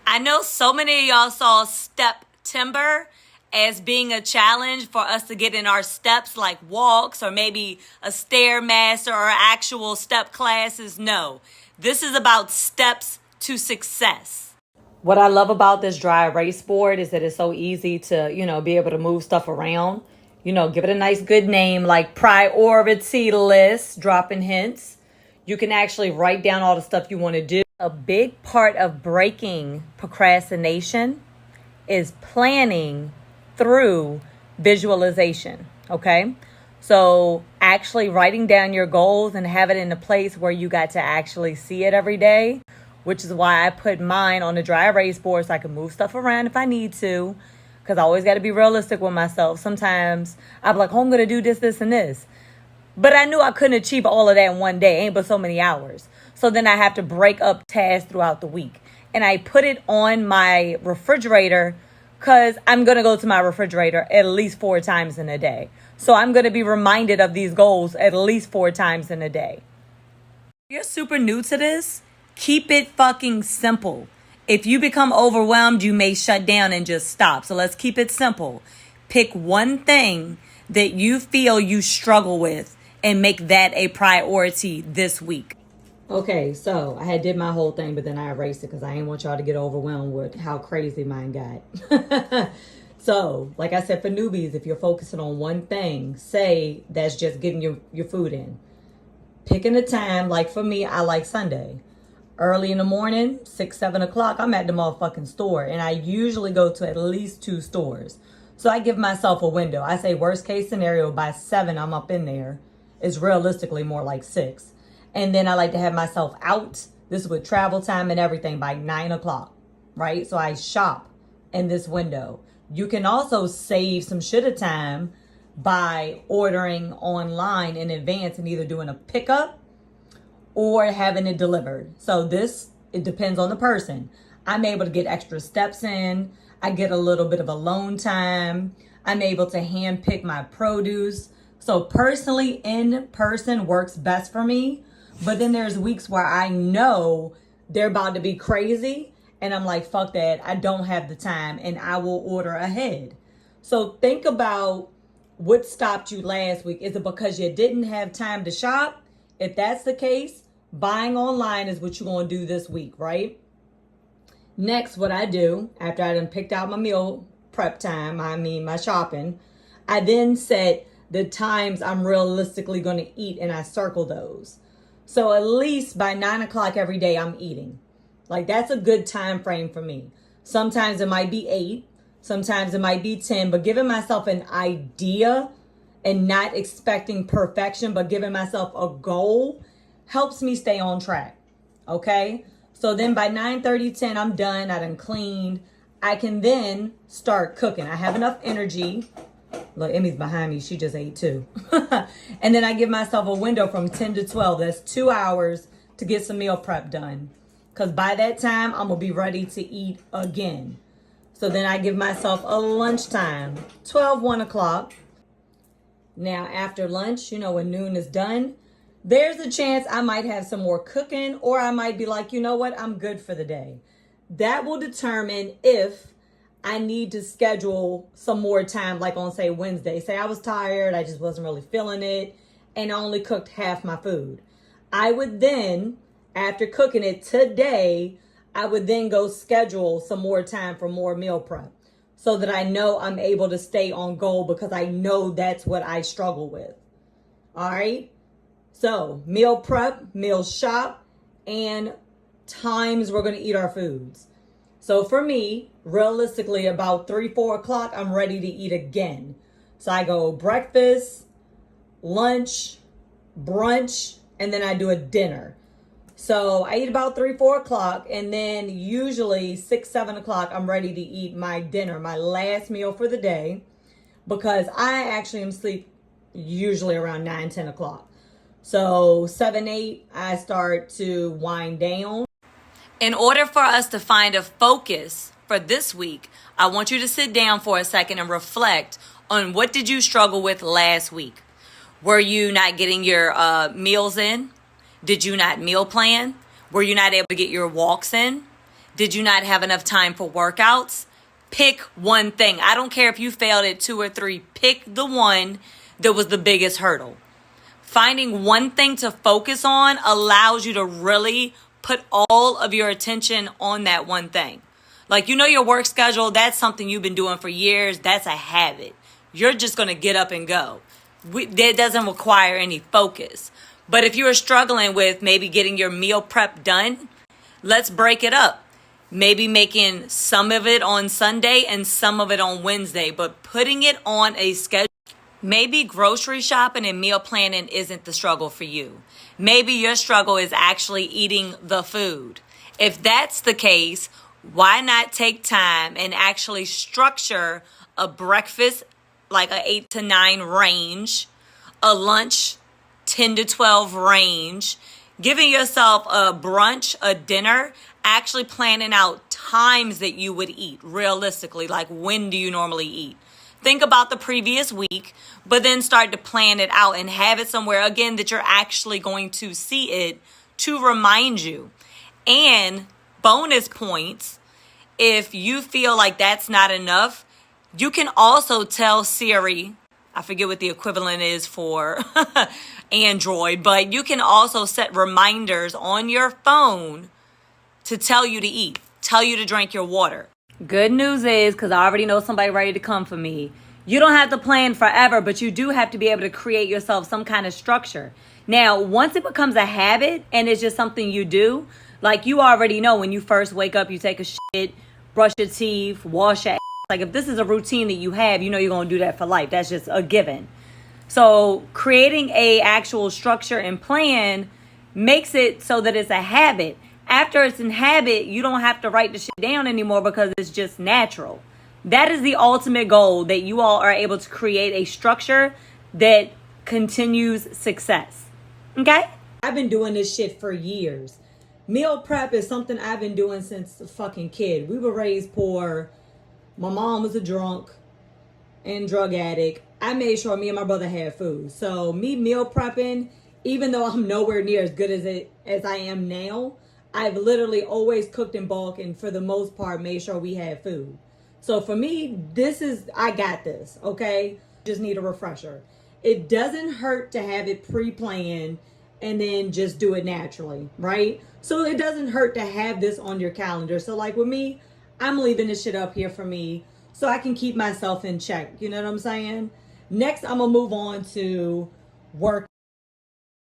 I know so many of y'all saw September as being a challenge for us to get in our steps, like walks or maybe a stairmaster or actual step classes. No, this is about steps to success. What I love about this dry erase board is that it's so easy to, be able to move stuff around. Give it a nice good name like priority list, dropping hints. You can actually write down all the stuff you want to do. A big part of breaking procrastination is planning through visualization. Okay. So actually writing down your goals and have it in a place where you got to actually see it every day, which is why I put mine on the dry erase board so I can move stuff around if I need to. Because I always got to be realistic with myself. Sometimes I'm like, oh, I'm going to do this, this, and this. But I knew I couldn't achieve all of that in one day, ain't but so many hours. So then I have to break up tasks throughout the week. And I put it on my refrigerator because I'm going to go to my refrigerator at least 4 times in a day. So I'm going to be reminded of these goals at least 4 times in a day. If you're super new to this, keep it fucking simple. If you become overwhelmed, you may shut down and just stop. So let's keep it simple. Pick one thing that you feel you struggle with and make that a priority this week. Okay, so I had did my whole thing, but then I erased it because I didn't want y'all to get overwhelmed with how crazy mine got. So, like I said, for newbies, if you're focusing on one thing, say that's just getting your food in. Picking a time, like for me, I like Sunday. Early in the morning, 6, 7 o'clock, I'm at the motherfucking store. And I usually go to at least 2 stores. So I give myself a window. I say worst case scenario, by 7, I'm up in there. It's realistically more like 6. And then I like to have myself out. This is with travel time and everything by 9 o'clock, right? So I shop in this window. You can also save some shit of time by ordering online in advance and either doing a pickup or having it delivered. So it depends on the person. I'm able to get extra steps in. I get a little bit of alone time. I'm able to hand pick my produce. So personally, in person works best for me. But then there's weeks where I know they're about to be crazy. And I'm like, fuck that. I don't have the time and I will order ahead. So think about what stopped you last week. Is it because you didn't have time to shop? If that's the case, buying online is what you're going to do this week, right? Next, what I do after I done picked out my meal prep time, my shopping, I then set the times I'm realistically going to eat and I circle those. So at least by 9 o'clock every day, I'm eating. Like that's a good time frame for me. Sometimes it might be 8, sometimes it might be 10, but giving myself an idea and not expecting perfection, but giving myself a goal helps me stay on track. Okay. So then by 9:30, 10, I'm done. I done cleaned. I can then start cooking. I have enough energy. Look, Emmy's behind me. She just ate too. And then I give myself a window from 10 to 12. That's 2 hours to get some meal prep done. Because by that time, I'm going to be ready to eat again. So then I give myself a lunchtime, 12, 1 o'clock. Now, after lunch, when noon is done, there's a chance I might have some more cooking, or I might be like, you know what, I'm good for the day. That will determine if I need to schedule some more time, like on, say, Wednesday. Say I was tired, I just wasn't really feeling it, and I only cooked half my food. I would then, after cooking it today, I would then go schedule some more time for more meal prep so that I know I'm able to stay on goal because I know that's what I struggle with. All right. So meal prep, meal shop, and times we're going to eat our foods. So for me, realistically, about 3, 4 o'clock, I'm ready to eat again. So I go breakfast, lunch, brunch, and then I do a dinner. So I eat about 3, 4 o'clock, and then usually 6, 7 o'clock, I'm ready to eat my dinner, my last meal for the day, because I actually am asleep usually around 9, 10 o'clock. So 7, 8, I start to wind down. In order for us to find a focus for this week, I want you to sit down for a second and reflect on what did you struggle with last week. Were you not getting your meals in? Did you not meal plan? Were you not able to get your walks in? Did you not have enough time for workouts? Pick one thing. I don't care if you failed at 2 or 3. Pick the one that was the biggest hurdle. Finding one thing to focus on allows you to really put all of your attention on that one thing. Like, your work schedule, that's something you've been doing for years. That's a habit. You're just going to get up and go. That doesn't require any focus. But if you're struggling with maybe getting your meal prep done, let's break it up. Maybe making some of it on Sunday and some of it on Wednesday, but putting it on a schedule. Maybe grocery shopping and meal planning isn't the struggle for you. Maybe your struggle is actually eating the food. If that's the case, why not take time and actually structure a breakfast like a 8 to 9 range, a lunch 10 to 12 range, giving yourself a brunch, a dinner, actually planning out times that you would eat realistically, like when do you normally eat? Think about the previous week, but then start to plan it out and have it somewhere, again, that you're actually going to see it to remind you. And bonus points, if you feel like that's not enough, you can also tell Siri, I forget what the equivalent is for Android, but you can also set reminders on your phone to tell you to eat, tell you to drink your water. Good news is, because I already know somebody ready to come for me, you don't have to plan forever, but you do have to be able to create yourself some kind of structure. Now, once it becomes a habit and it's just something you do, like you already know when you first wake up, you take a shit, brush your teeth, wash your ass. Like if this is a routine that you have, you're going to do that for life. That's just a given. So creating a actual structure and plan makes it so that it's a habit. After it's in habit, you don't have to write the shit down anymore because it's just natural. That is the ultimate goal, that you all are able to create a structure that continues success. Okay? I've been doing this shit for years. Meal prep is something I've been doing since a fucking kid. We were raised poor. My mom was a drunk and drug addict. I made sure me and my brother had food. So me meal prepping, even though I'm nowhere near as good as I am now, I've literally always cooked in bulk and for the most part made sure we had food. So for me, I got this, okay? Just need a refresher. It doesn't hurt to have it pre-planned and then just do it naturally, right? So it doesn't hurt to have this on your calendar. So like with me, I'm leaving this shit up here for me so I can keep myself in check. You know what I'm saying? Next, I'm going to move on to work